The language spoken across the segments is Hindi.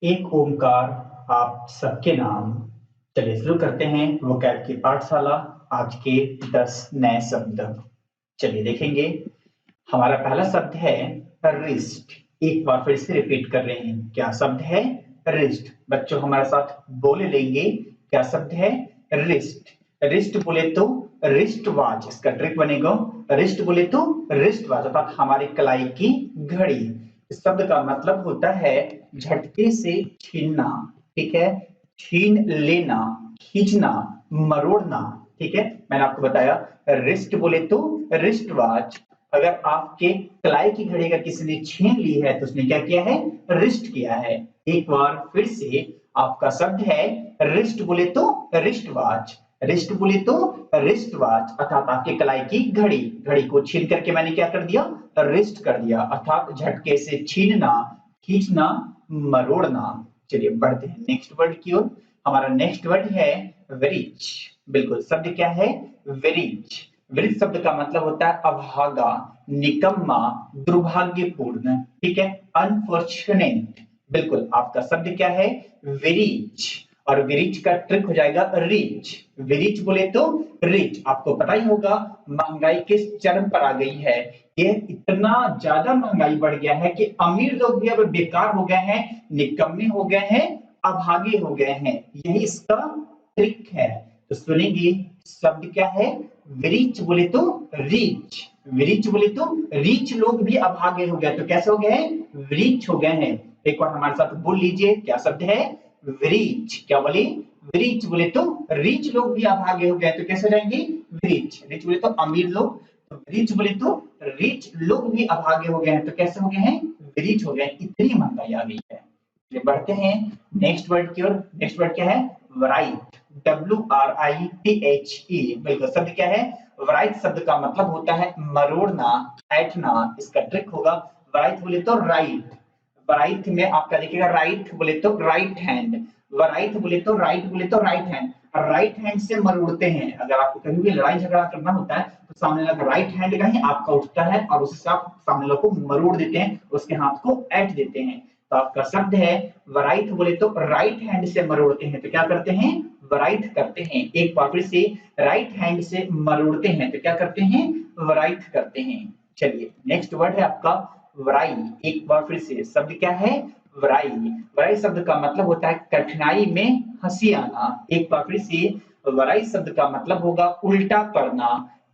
एक ओमकार आप सबके नाम। चलिए शुरू करते हैं वोकैब की पाठशाला। आज के 10 नए शब्द चलिए देखेंगे। हमारा पहला शब्द है रिस्ट। एक बार फिर से रिपीट कर रहे हैं, क्या शब्द है? रिस्ट। बच्चों हमारे साथ बोले लेंगे, क्या शब्द है? रिस्ट। रिस्ट बोले तो रिस्ट वॉच, इसका ट्रिक बनेगा। रिस्ट बोले तो रिस्ट वॉच अर्थात हमारी कलाई की घड़ी। इस शब्द का मतलब होता है झटके से छीनना, ठीक है? छीन लेना, खींचना, मरोड़ना, ठीक है? मैंने आपको बताया रिस्ट बोले तो रिस्ट वॉच। अगर आपके कलाई की घड़ी अगर किसी ने छीन ली है तो उसने क्या किया है? रिस्ट किया है। एक बार फिर से आपका शब्द है रिस्ट बोले तो रिस्ट वॉच। रिस्ट बोले तो रिस्ट वॉच अर्थात आपके कलाई की घड़ी। घड़ी को छीन करके मैंने क्या कर दिया? रिस्ट कर दिया अर्थात झटके से छीनना, खींचना, मरोड़ना। चलिए बढ़ते हैं नेक्स्ट वर्ड की ओर। हमारा नेक्स्ट वर्ड है वेरिच। बिल्कुल, शब्द क्या है? वेरिच। वेरिच शब्द का मतलब होता है अभागा, निकम्मा, दुर्भाग्यपूर्ण, ठीक है? अनफॉर्चुनेट। बिल्कुल, आपका शब्द क्या है? वेरिच। और विरिच का ट्रिक हो जाएगा रिच। विरिच बोले तो रिच। आपको पता ही होगा महंगाई किस चरम पर आ गई है। ये इतना ज्यादा महंगाई बढ़ गया है कि अमीर लोग भी अब बेकार हो गए हैं, निकम्मे हो गए हैं, अभागे हो गए हैं। यही इसका ट्रिक है। तो सुनेंगे शब्द क्या है? विरिच बोले तो रीच। विरिच बोले तो रीच लोग भी अभागे हो गए, तो कैसे हो गए हैं? विरिच हो गए हैं। एक बार हमारे साथ बोल लीजिए, क्या शब्द है? विरिच। क्या बोले? विरिच बोले तो रिच लोग भी अभागे हो गए, तो कैसे हो जाएंगे? विरिच। रिच बोले तो अमीर लोग, तो रिच बोले तो रिच लोग भी अभागे हो गए हैं, तो कैसे हो गए हैं? विरिच हो गए। इतनी महंगाई आ गई है। चलिए बढ़ते हैं नेक्स्ट वर्ड की ओर। नेक्स्ट वर्ड क्या है? वराइट। WRITHE। बिल्कुल, शब्द क्या है? वराइट शब्द का मतलब होता है मरोड़ना, ऐंठना। इसका ट्रिक होगा वराइट बोले तो राइट। वराइट में आपका देखिएगा राइट बोले तो राइट हैंड, वराइट बोले तो राइट हैंड। राइट हैंड से मरोड़ते हैं। अगर आपको कहीं भी लड़ाई झगड़ा करना होता है तो सामने वाला राइट हैंड का ही आपका उठता है और उससे आप सामने वाले को मरोड़ देते हैं, उसके हाथ को ऐंठ देते हैं। तो आपका शब्द है वराइट बोले तो राइट हैंड से मरोड़ते हैं, तो क्या करते हैं? वराइट करते हैं। एक बार फिर से राइट हैंड से मरोड़ते हैं, तो क्या करते हैं? वराइट करते हैं। चलिए नेक्स्ट वर्ड है आपका वराई। एक बार फिर से शब्द क्या है? वराई। वराई शब्द का मतलब होता है कठिनाई में हंसी आना। एक बार फिर से वराई शब्द का मतलब होगा उल्टा पड़ना,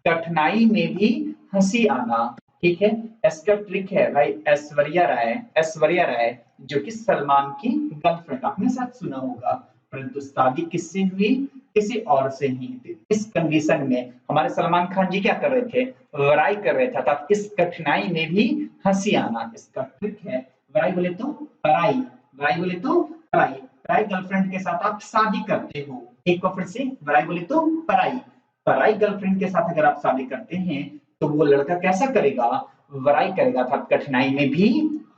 कठिनाई में भी हंसी आना, ठीक है? इसका ट्रिक है भाई ऐश्वर्या राय। ऐश्वर्या राय जो कि सलमान की गर्लफ्रेंड, आपने शायद सुना होगा, परंतु शादी किससे हुई? किसी और से ही थी। इस कंडीशन में हमारे सलमान खान जी क्या कर रहे थे? वराई कर रहे थे अर्थात इस कठिनाई में भी हंसी आना। इसका ट्रिक है वराई बोले तो पराई। वराई बोले तो पराई। पराई गर्लफ्रेंड के साथ आप शादी करते हो। एक बार फिर से वराई बोले तो पराई। पराई गर्लफ्रेंड के साथ अगर आप शादी करते हैं तो वो लड़का कैसा करेगा? वराई करेगा अर्थात कठिनाई में भी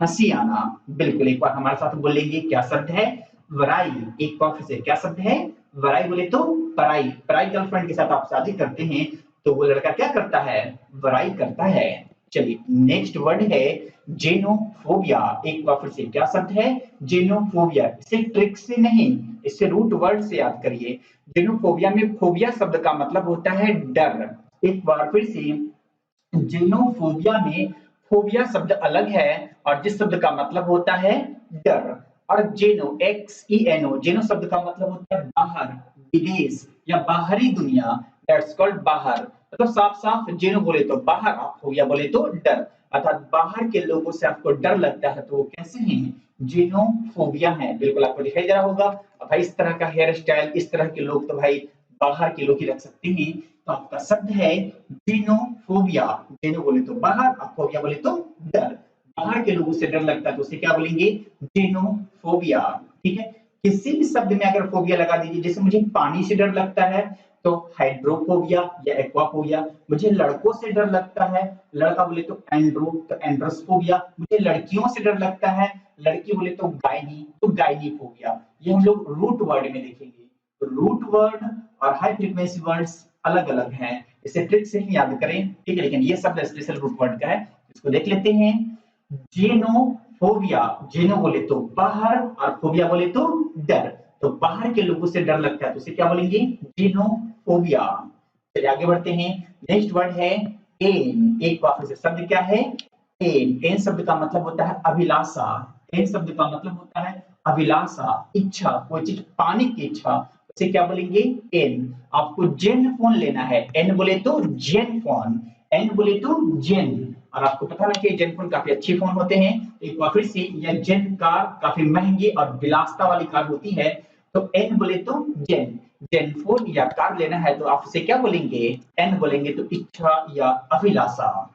हंसी आना। बिल्कुल, एक बार हमारे साथ बोलेंगे, क्या शब्द है? वराई। एक बार फिर से क्या शब्द है? वराई बोले तो पराई। पराई गर्लफ्रेंड के साथ आप शादी करते हैं तो वो लड़का क्या करता है? वराई करता है। चलिए नेक्स्ट वर्ड है जेनोफोबिया। एक बार फिर से क्या शब्द है? जेनोफोबिया। इसे ट्रिक से नहीं, इसे रूट वर्ड से याद करिए। जेनोफोबिया में फोबिया शब्द का मतलब होता है डर। एक बार फिर से जेनोफोबिया में फोबिया शब्द अलग है और जिस शब्द का मतलब होता है डर। और जेनो XENO, जेनो शब्द का मतलब होता है बाहर, विदेश या बाहरी दुनिया। दैट्स कॉल्ड बाहर। मतलब साफ साफ जेनो बोले तो बाहर, आप फोबिया बोले तो डर अर्थात बाहर के लोगों से आपको डर लगता है, तो वो कैसे हैं? जेनोफोबिया है। बिल्कुल आपको दिखाई दे रहा होगा। अब भाई इस तरह का हेयर स्टाइल, इस तरह के लोग तो भाई बाहर के लोग ही रख सकते हैं। तो आपका शब्द है जेनोफोबिया। जेनो बोले तो बाहर और फोबिया बोले तो डर। बाहर के लोगों से डर लगता है तो उसे क्या बोलेंगे? जेनोफोबिया, ठीक है? किसी भी शब्द में अगर फोबिया लगा दीजिए, जैसे मुझे पानी से डर लगता है तो हाइड्रोफोबिया या एक्वाफोबिया। मुझे लड़कों से डर लगता है, लड़का बोले तो एंड्रो, तो एंड्रोस्फोबिया। मुझे लड़कियों से डर लगता है, लड़की बोले तो गायनी, तो गायनीफोबिया। ये हम लोग रूट वर्ड में देखेंगे। तो रूट वर्ड और हाई फ्रीक्वेंसी वर्ड्स अलग अलग हैं, इसे ट्रिक से ही याद करें, ठीक है? लेकिन ये शब्द स्पेशल रूट वर्ड का है, इसको देख लेते हैं। जेनोफोबिया फोबिया, जेनो बोले तो बाहर और फोबिया बोले तो डर। तो बाहर के लोगों से डर लगता है तो उसे क्या बोलेंगे? जेनोफोबिया। चलिए आगे बढ़ते हैं। नेक्स्ट वर्ड है एम। एक बार फिर से शब्द क्या है? एम। एम शब्द का मतलब होता है अभिलाषा। एम शब्द का मतलब होता है अभिलाषा, इच्छा, कोई चीज पाने की इच्छा, उसे क्या बोलेंगे? एन। आपको जेन फोन लेना है, एन बोले तो जेन फोन, एन बोले तो जेन। और आपको पता ना कि जेन फोन काफी अच्छे फोन होते हैं। एक बार फिर से यह जेन कार काफी महंगी और विलासिता वाली कार होती है। तो एन बोले तो जेन। जेन फोन या कार लेना है तो आप उसे क्या बोलेंगे? एन बोलेंगे, तो इच्छा या अभिलाषा।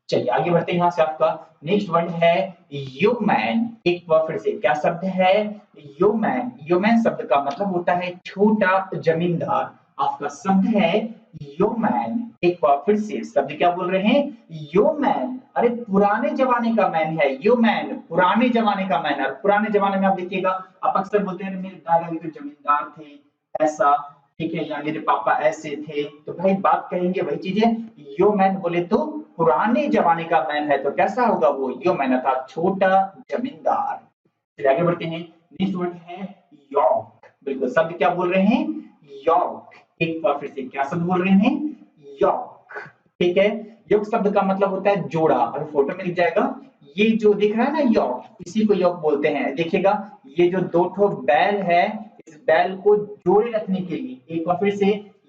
चलिए आगे बढ़ते हैं। यहाँ से आपका नेक्स्ट वर्ड है ह्यूमन। एक बार फिर से क्या शब्द है? ह्यूमन। ह्यूमन शब्द का मतलब होता है छोटा जमींदार। आपका शब्द है ह्यूमन। एक बार फिर से शब्द क्या बोल रहे हैं? ह्यूमन। अरे पुराने जमाने का मैन है ह्यूमन, पुराने जमाने का मैन। और पुराने जमाने में आप देखिएगा, आप अक्सर बोलते हैं मेरे दादाजी तो जमींदार थे, ऐसा, ठीक है, या मेरे पापा ऐसे थे। तो भाई बात करेंगे वही चीजें। ह्यूमन बोले तो पुराने जमाने का मैन है, तो कैसा होगा वो? ह्यूमन अर्थात छोटा जमींदार। फिर आगे बढ़ते हैं। नेक्स्ट वर्ड है यॉर्क। बिल्कुल, शब्द क्या बोल रहे हैं? यॉर्क। एक बार फिर से क्या शब्द बोल रहे हैं? यॉर्क। ठीक है। यॉर्क शब्द का मतलब होता है जोड़ा। और फोटो में लिख जाएगा, ये जो दिख रहा है ना यॉर्क, इसी को यॉर्क बोलते हैं। देखिएगा, ये जो दो ठो बैल है, इस बैल को जोड़े रखने के लिए, एक बार फिर से,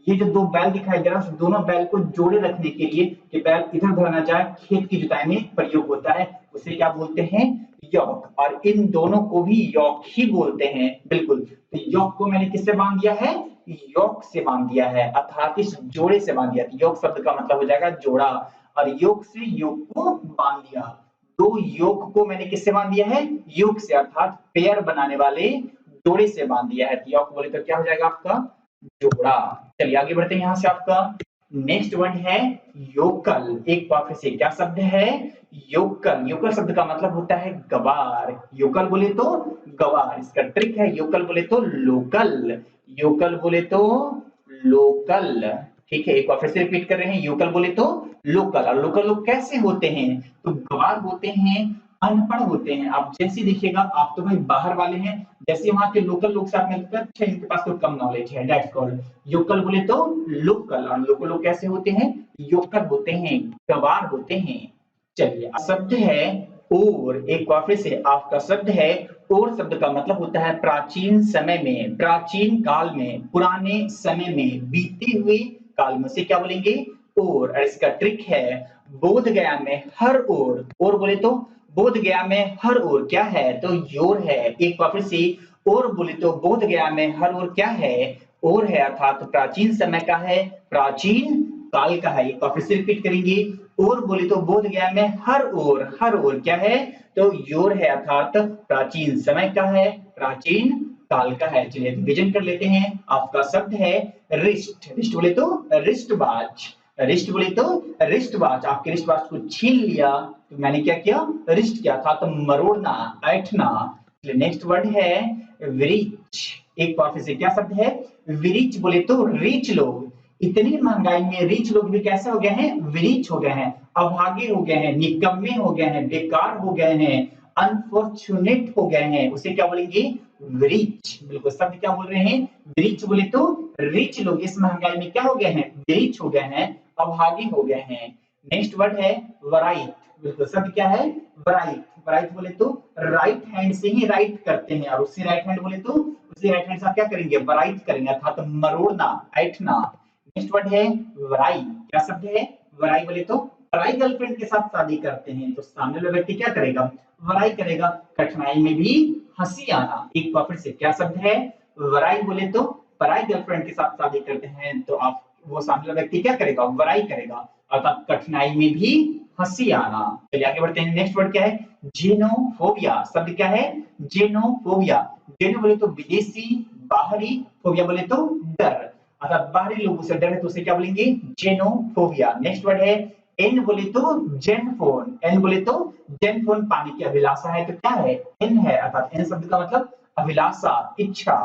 ये जो दो बैल दिखाई दे रहा है, दोनों बैल को जोड़े रखने के लिए कि बैल इधर उधर ना जाए, खेत की जुताई में प्रयोग होता है, उसे क्या बोलते हैं? यॉक। और इन दोनों को भी यॉक ही बोलते हैं। बिल्कुल, तो यॉक को मैंने किससे बांध दिया है? यॉक से बांध दिया है, अर्थात इस जोड़े से बांध दिया। यॉक शब्द का मतलब हो जाएगा जोड़ा, और योग से योग को बांध दिया। दो योग को मैंने किससे बांध दिया है? योग से, अर्थात पेयर बनाने वाले जोड़े से बांध दिया है। योग बोले तो क्या हो जाएगा आपका? जोड़ा। चलिए आगे बढ़ते हैं। यहाँ से आपका नेक्स्ट वर्ड है योकल। एक बार फिर से क्या शब्द है? योकल। योकल शब्द का मतलब होता है गवार। योकल बोले तो गवार। इसका ट्रिक है, योकल बोले तो लोकल, योकल बोले तो लोकल। ठीक है, एक बार फिर से रिपीट कर रहे हैं, योकल बोले तो लोकल। और लोकल लोग कैसे होते हैं? तो गवार होते हैं, अनपढ़ होते हैं। आप जैसे देखिएगा, आप तो भाई बाहर वाले हैं, जैसे वहां के लोकल लोग से आप मिलते हैं, अच्छा इनके पास तो कम नॉलेज है, दैट्स कॉल्ड योकल बोले तो लोकल। और लोकल लोग कैसे होते हैं? योकल होते हैं, गवार होते हैं। चलिए, शब्द है और। एक बार फिर से आपका शब्द है और। शब्द का मतलब होता है प्राचीन समय में, प्राचीन काल में, पुराने समय में, बीते हुए काल में, से क्या बोलेंगे? और इसका ट्रिक है, बोध गया में हर और बोले तो बोध गया में हर ओर क्या है? तो योर है। एक बार फिर से, और बोले तो बोध गया में हर ओर क्या है? और है, अर्थात प्राचीन समय का है, प्राचीन काल का है। एक बार फिर से रिपीट करेंगे, और बोले तो बोध गया में हर ओर क्या है? तो योर है, अर्थात प्राचीन समय का है, प्राचीन काल का है। चलिए विजन कर लेते हैं। आपका शब्द है रिस्ट। रिस्ट बोले तो रिस्ट वॉच, रिस्ट बोले तो रिस्ट वॉच। आपके रिस्ट वॉच को छीन लिया तो मैंने क्या किया? रिस्ट किया था, तो मरोड़ना, ऐठना। नेक्स्ट वर्ड है विरिच। एक बार फिर से क्या शब्द है? विरिच बोले तो रिच लोग। इतनी महंगाई में रिच लोग भी कैसे हो गए हैं? विरिच हो गए हैं, अभागे हो गए हैं, निकम्मे हो गए हैं, बेकार हो गए हैं, अनफॉर्चुनेट हो गए हैं। उसे क्या बोलेंगे? विरिच। बिल्कुल, शब्द क्या बोल रहे हैं? विरिच बोले तो रिच लोग इस महंगाई में क्या हो गए हैं? विरिच हो गए हैं, अभागे हो गए हैं। नेक्स्ट वर्ड है वराइट। बिल्कुल, शब्द क्या है? वराइट। वराइट बोले तो राइट हैंड से ही राइट करते हैं, और उससे राइट हैंड बोले तो उसी राइट हैंड से आप क्या करेंगे? वराइट करेंगे, अर्थात मरोड़ना, ऐठना। नेक्स्ट वर्ड है वराई। क्या शब्द है? वराई बोले तो पराई गर्लफ्रेंड के साथ शादी करते हैं तो सामने वाला व्यक्ति क्या करेगा? वराई करेगा। कठिनाई में भी हंसी आना। एक बार फिर से क्या शब्द है? वराई बोले तो पराई गर्लफ्रेंड के साथ शादी करते हैं तो आप, वो सामने वाला व्यक्ति क्या करेगा? वराई करेगा, अर्थात कठिनाई में भी हंसी आना। चलिए आगे बढ़ते हैं। नेक्स्ट वर्ड क्या है? जेनोफोबिया। शब्द क्या है? जेनोफोबिया। जेनो बोले तो विदेशी, बाहरी, फोबिया बोले तो डर, अर्थात बाहरी लोगों से डर है तो उसे क्या बोलेंगे? जेनोफोबिया। नेक्स्ट वर्ड है एन बोले तो जेनफोन। एन बोले तो जेनफोन, पानी की अभिलाषा है तो क्या है? एन है, अर्थात एन शब्द का मतलब अभिलाषा, इच्छा।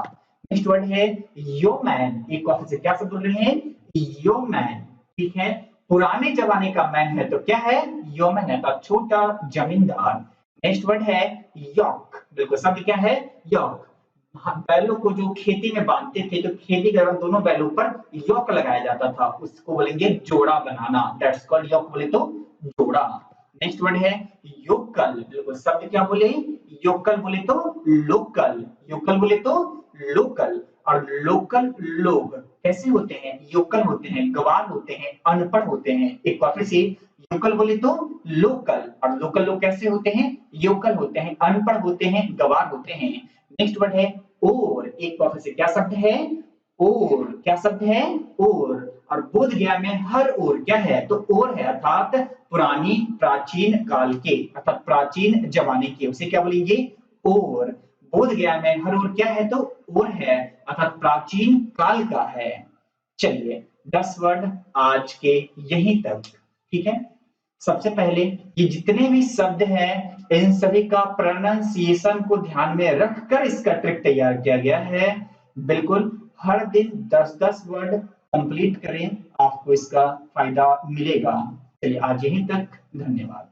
नेक्स्ट वर्ड है योमैन। एक बार फिर से क्या शब्द बोल रहे हैं? योमैन। ठीक है, पुराने जमाने का मैन है तो क्या है? योमैन है, अर्थात छोटा जमींदार। नेक्स्ट वर्ड है यॉक। बिल्कुल, शब्द क्या है? यॉक। बैलों को जो खेती में बांधते थे तो खेती के दौरान दोनों बैलों पर यॉक लगाया जाता था, उसको बोलेंगे जोड़ा बनाना, दैट्स कॉल्ड यॉक, बोले तो जोड़ा। नेक्स्ट वर्ड है योकल। बिल्कुल, शब्द क्या बोले? योकल बोले तो लोकल, योकल बोले तो लोकल। और लोकल लोग कैसे होते हैं? योकल होते हैं, गवार होते हैं, अनपढ़ होते हैं। एक बार फिर से, योकल बोले तो लोकल, और लोकल लोग कैसे होते हैं? योकल होते हैं, अनपढ़ होते हैं, गवार होते हैं। नेक्स्ट वर्ड है और। एक बार फिर से, क्या शब्द है? और। क्या शब्द है? और बोध गया में हर ओर क्या है? तो और है, अर्थात पुरानी प्राचीन काल के, अर्थात प्राचीन जमाने के, उसे क्या बोलेंगे? और। बोध गया में हर ओर क्या है? तो और है, अर्थात प्राचीन काल का है। चलिए, 10 वर्ड आज के यहीं तक, ठीक है। सबसे पहले ये जितने भी शब्द हैं इन सभी का प्रोनाउंसिएशन को ध्यान में रखकर इसका ट्रिक तैयार किया गया है। बिल्कुल, हर दिन 10-10 वर्ड कंप्लीट करें, आपको इसका फायदा मिलेगा। चलिए, आज यहीं तक, धन्यवाद।